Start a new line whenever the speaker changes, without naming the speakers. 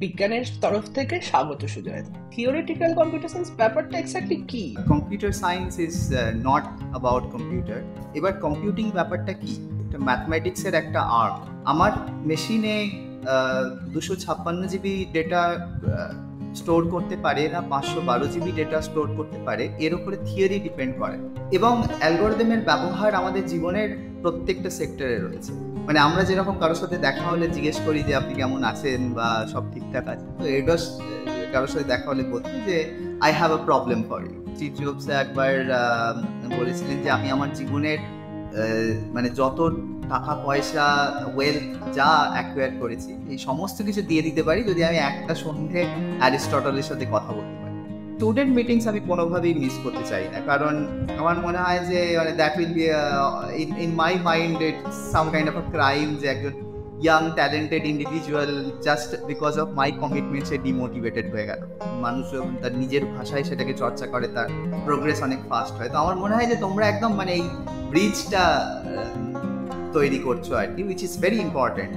বিজ্ঞানের তরফ থেকে স্বাগত সুজয়। থিওরিটিক্যাল কম্পিউটার সায়েন্স ব্যাপারটা এক্স্যাক্টলি কি?
Computer science is not about computer. এবার কম্পিউটিং ব্যাপারটা কি? এটা ম্যাথমেটিক্সের একটা আর্ট। আমার মেশিনে 256 জিবি ডেটা স্টোর করতে পারে না 512 জিবি ডেটা স্টোর করতে পারে, এর উপরে থিওরি ডিপেন্ড করে। এবং অ্যালগরিদমের ব্যবহার আমাদের জীবনের প্রত্যেকটা সেক্টরে রয়েছে। মানে আমরা যেরকম কারোর সাথে দেখা হলে জিজ্ঞেস করি যে আপনি কেমন আছেন বা সব ঠিকঠাক আছে, তো এটা কারোর সাথে দেখা হলে বলতে যে I have a problem for you. Steve Jobs একবার বলেছিলেন যে আমি আমার জীবনের মানে যত টাকা পয়সা ওয়েলথ যা অ্যাকোয়ার করেছি এই সমস্ত কিছু দিয়ে দিতে পারি যদি আমি একটা সন্ধে অ্যারিস্টটলের সাথে কথা বলতে পারি। স্টুডেন্ট মিটিংস আমি কোনোভাবেই মিস করতে চাই না, কারণ আমার মনে হয় যে মানে that will be in my mind it's some kind of a crime যে একজন young talented individual just because of my commitment say demotivated হয়ে গেল। মানুষ যখন তার নিজের ভাষায় সেটাকে চর্চা করে তার প্রোগ্রেস অনেক ফাস্ট হয়। তো আমার মনে হয় যে তোমরা একদম মানে এই ব্রিজটা তৈরি করছো আর কি, উইচ ইজ ভেরি ইম্পর্টেন্ট।